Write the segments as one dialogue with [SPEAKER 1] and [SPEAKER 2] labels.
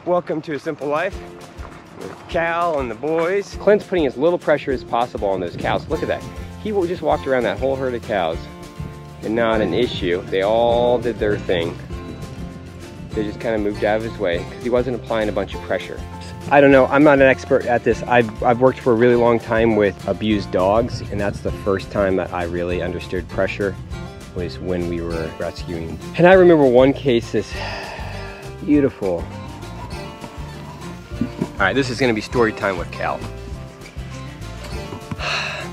[SPEAKER 1] Welcome to A Simple Life with Cal and the boys. Clint's putting as little pressure as possible on those cows. Look at that. He just walked around that whole herd of cows and not an issue. They all did their thing. They just kind of moved out of his way because he wasn't applying a bunch of pressure. I don't know, I'm not an expert at this. I've worked for a really long time with abused dogs, and that's the first time that I really understood pressure was when we were rescuing. And I remember one case, this beautiful. All right, this is gonna be story time with Cal.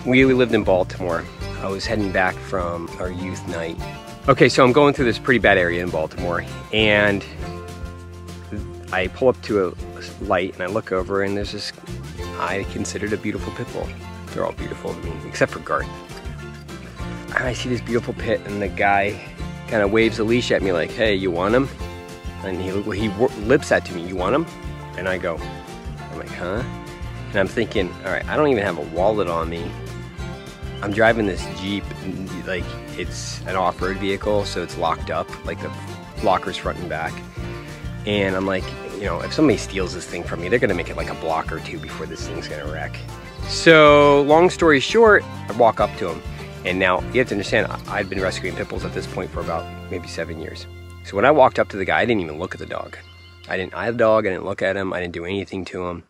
[SPEAKER 1] We lived in Baltimore. I was heading back from our youth night. Okay, so I'm going through this pretty bad area in Baltimore, and I pull up to a light and I look over, and there's this, I considered a beautiful pit bull. They're all beautiful to me, except for Garth. And I see this beautiful pit, and the guy kind of waves a leash at me like, hey, you want him? And he lips that to me, you want him? And I go, I'm like, huh? And I'm thinking, all right, I don't even have a wallet on me. I'm driving this Jeep, like it's an off-road vehicle, so it's locked up, like the lockers front and back. And I'm like, you know, if somebody steals this thing from me, they're gonna make it like a block or two before this thing's gonna wreck. So long story short, I walk up to him. And now you have to understand, I'd been rescuing pit bulls at this point for about maybe 7 years. So when I walked up to the guy, I didn't even look at the dog. I had a dog, I didn't look at him, I didn't do anything to him.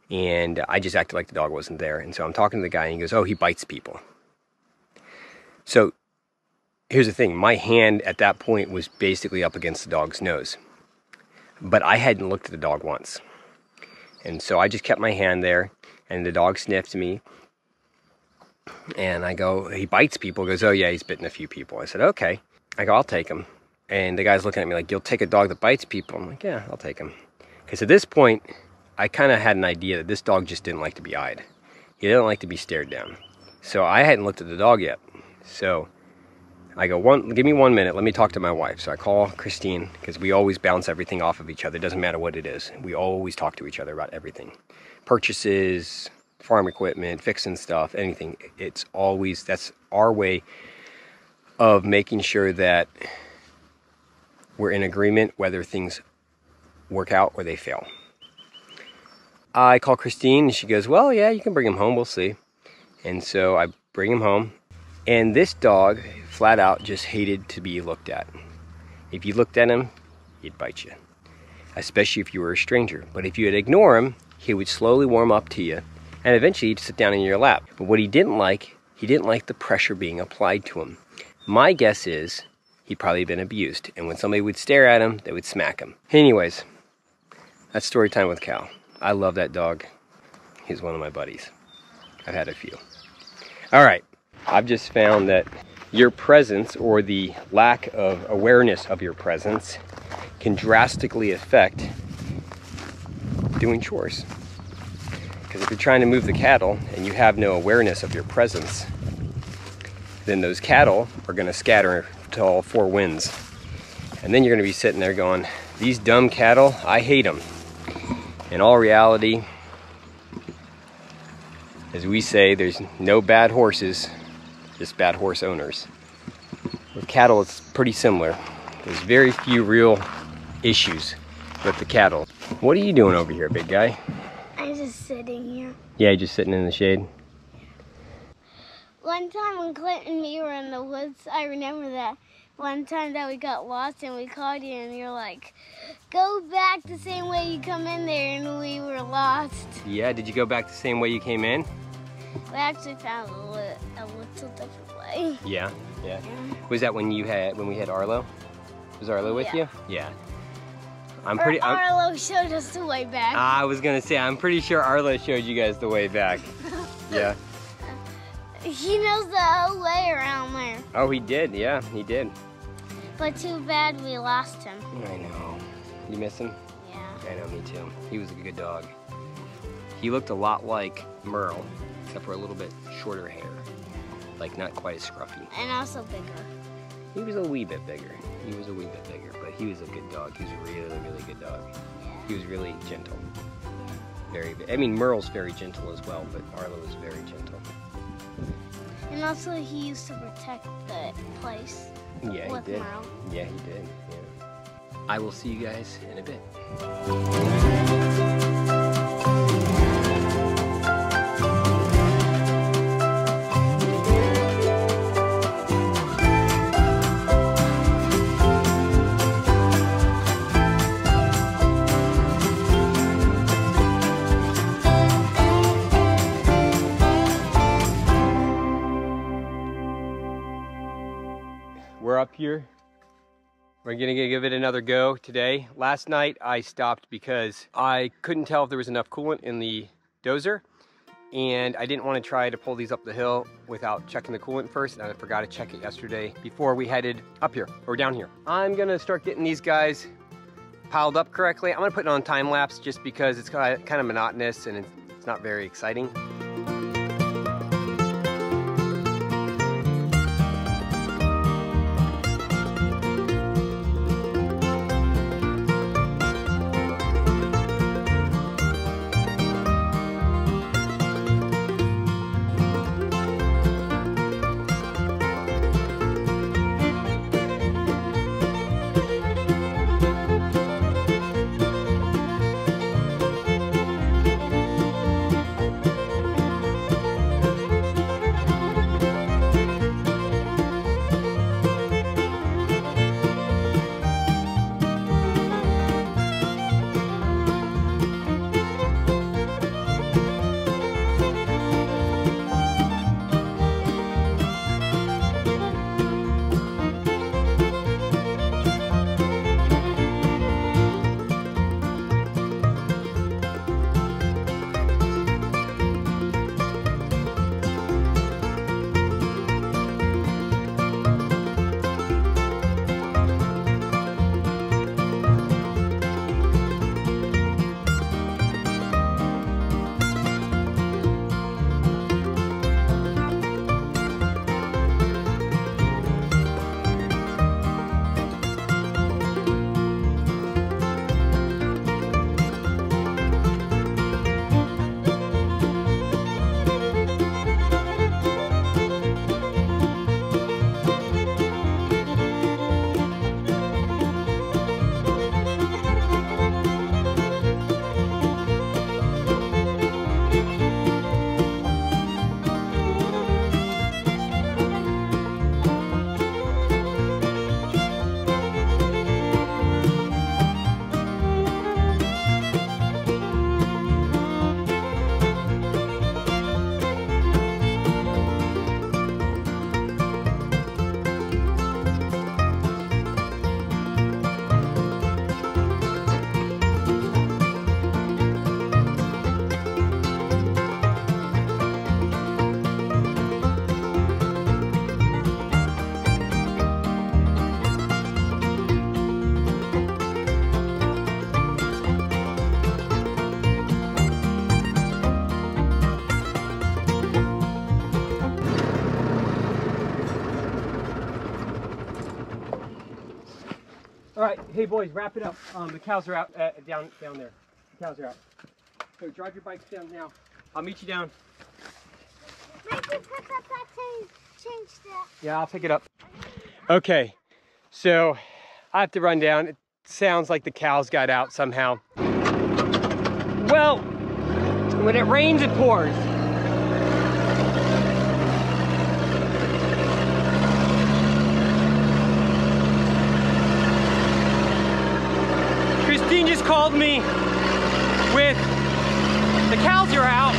[SPEAKER 1] And I just acted like the dog wasn't there. And so I'm talking to the guy and he goes, oh, he bites people. So here's the thing, my hand at that point was basically up against the dog's nose. But I hadn't looked at the dog once. And so I just kept my hand there, and the dog sniffed me. And I go, he bites people. He goes, oh yeah, he's bitten a few people. I said, okay. I go, I'll take him. And the guy's looking at me like, you'll take a dog that bites people? I'm like, yeah, I'll take him. Because at this point, I kind of had an idea that this dog just didn't like to be eyed. He didn't like to be stared down. So I hadn't looked at the dog yet. So I go, give me 1 minute, let me talk to my wife. So I call Christine, because we always bounce everything off of each other. It doesn't matter what it is. We always talk to each other about everything. Purchases, farm equipment, fixing stuff, anything. It's always, that's our way of making sure that we're in agreement whether things work out or they fail. I call Christine and she goes, well, yeah, you can bring him home, we'll see. And so I bring him home, and this dog flat out just hated to be looked at. If you looked at him, he'd bite you, especially if you were a stranger. But if you'd ignore him, he would slowly warm up to you, and eventually he'd sit down in your lap. But what he didn't like the pressure being applied to him. My guess is he'd probably been abused, and when somebody would stare at him, they would smack him. Anyways, that's story time with Cal. I love that dog. He's one of my buddies. I've had a few. All right, I've just found that your presence, or the lack of awareness of your presence, can drastically affect doing chores. Because if you're trying to move the cattle and you have no awareness of your presence, then those cattle are going to scatter to all four winds. And then you're going to be sitting there going, these dumb cattle, I hate them. In all reality, as we say, there's no bad horses, just bad horse owners. With cattle, it's pretty similar. There's very few real issues with the cattle. What are you doing over here, big guy?
[SPEAKER 2] I'm just sitting here.
[SPEAKER 1] Yeah, just sitting in the shade.
[SPEAKER 2] One time when Clint and me were in the woods, I remember that one time that we got lost and we called you and you're like, go back the same way you come in there, and we were lost.
[SPEAKER 1] Yeah, did you go back the same way you came in?
[SPEAKER 2] We actually found a little different way.
[SPEAKER 1] Yeah. Was that when we had Arlo? Was Arlo with you? Yeah.
[SPEAKER 2] Arlo showed us the way back.
[SPEAKER 1] I was gonna say, I'm pretty sure Arlo showed you guys the way back. Yeah.
[SPEAKER 2] He knows the whole way around there.
[SPEAKER 1] Oh, he did, yeah, he did.
[SPEAKER 2] But too bad we lost him.
[SPEAKER 1] I know. You miss him?
[SPEAKER 2] Yeah.
[SPEAKER 1] I know, me too. He was a good dog. He looked a lot like Merle, except for a little bit shorter hair. Like, not quite as scruffy.
[SPEAKER 2] And also bigger.
[SPEAKER 1] He was a wee bit bigger. But he was a good dog. He was a really, really good dog.
[SPEAKER 2] Yeah.
[SPEAKER 1] He was really gentle. I mean, Merle's very gentle as well, but Arlo is very gentle.
[SPEAKER 2] And also he used to protect the place.
[SPEAKER 1] Yeah,
[SPEAKER 2] with
[SPEAKER 1] he did.
[SPEAKER 2] Merle.
[SPEAKER 1] Yeah, he did. Yeah. I will see you guys in a bit. We're up here. We're gonna give it another go today. Last night I stopped because I couldn't tell if there was enough coolant in the dozer, and I didn't want to try to pull these up the hill without checking the coolant first, and I forgot to check it yesterday before we headed up here, or down here. I'm gonna start getting these guys piled up correctly. I'm gonna put it on time lapse just because it's kind of monotonous and it's not very exciting. All right, hey boys, wrap it up. The cows are out down there. The cows are out. So drive your bikes down now. I'll meet you down.
[SPEAKER 2] Maybe pick up that change that.
[SPEAKER 1] Yeah, I'll pick it up. Okay, so I have to run down. It sounds like the cows got out somehow. Well, when it rains, it pours. Christine just called me with the cows are out,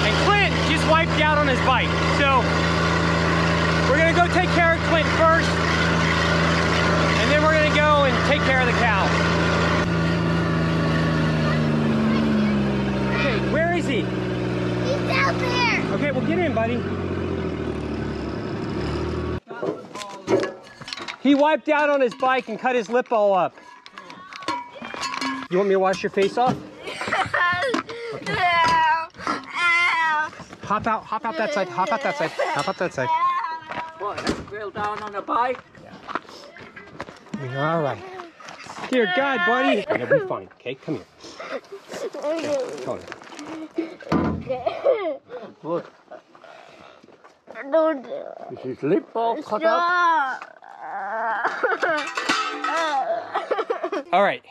[SPEAKER 1] and Clint just wiped out on his bike. So we're gonna go take care of Clint first, and then we're gonna go and take care of the cows. Okay, where is he?
[SPEAKER 2] He's out there.
[SPEAKER 1] Okay, well get in, buddy. He wiped out on his bike and cut his lip all up. You want me to wash your face off? Okay. Hop out that side, hop out that side, hop out that side.
[SPEAKER 3] What, that's real down on a bike?
[SPEAKER 1] Yeah. All right. Dear God, buddy. It'll be fine, okay? Come here. Okay, come on.
[SPEAKER 3] Look,
[SPEAKER 2] Don't.
[SPEAKER 3] is his lip all cut up?
[SPEAKER 1] All right.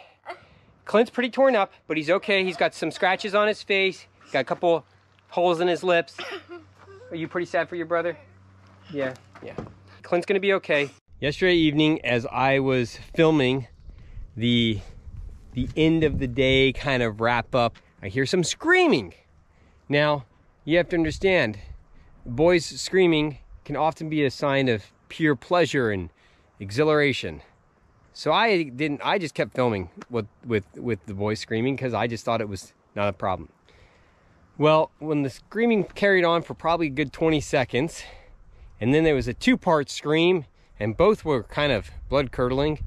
[SPEAKER 1] Clint's pretty torn up, but he's okay. He's got some scratches on his face. He's got a couple holes in his lips. Are you pretty sad for your brother? Yeah, yeah. Clint's gonna be okay. Yesterday evening, as I was filming the end of the day kind of wrap up, I hear some screaming. Now, you have to understand, boys screaming can often be a sign of pure pleasure and exhilaration. So I just kept filming with the boys screaming because I just thought it was not a problem. Well, when the screaming carried on for probably a good 20 seconds, and then there was a two-part scream, and both were kind of blood-curdling,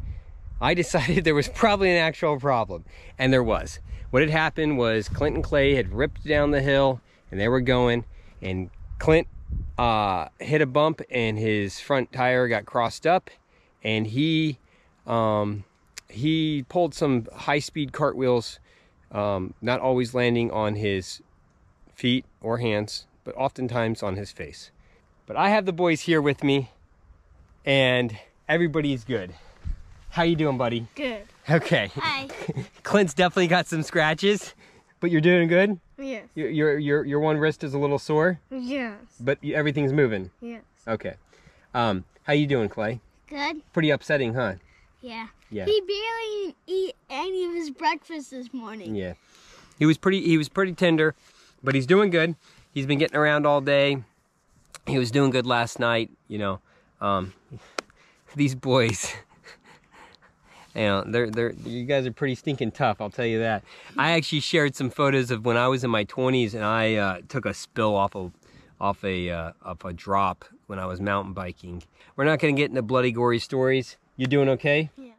[SPEAKER 1] I decided there was probably an actual problem. And there was. What had happened was Clint and Clay had ripped down the hill, and they were going, and Clint hit a bump, and his front tire got crossed up, and he pulled some high-speed cartwheels, not always landing on his feet or hands, but oftentimes on his face. But I have the boys here with me, and everybody's good. How you doing, buddy? Good. Okay.
[SPEAKER 2] Hi.
[SPEAKER 1] Clint's definitely got some scratches, but you're doing good?
[SPEAKER 2] Yes.
[SPEAKER 1] Your one wrist is a little sore?
[SPEAKER 2] Yes.
[SPEAKER 1] But everything's moving?
[SPEAKER 2] Yes.
[SPEAKER 1] Okay. How you doing, Clay?
[SPEAKER 2] Good.
[SPEAKER 1] Pretty upsetting, huh?
[SPEAKER 2] Yeah.
[SPEAKER 1] Yeah.
[SPEAKER 2] He barely ate any of his breakfast this morning.
[SPEAKER 1] Yeah. He was pretty tender, but he's doing good. He's been getting around all day. He was doing good last night, you know. These boys, you know, you guys are pretty stinking tough, I'll tell you that. I actually shared some photos of when I was in my 20s and I took a spill off a drop when I was mountain biking. We're not going to get into bloody gory stories. You doing okay?
[SPEAKER 2] Yeah.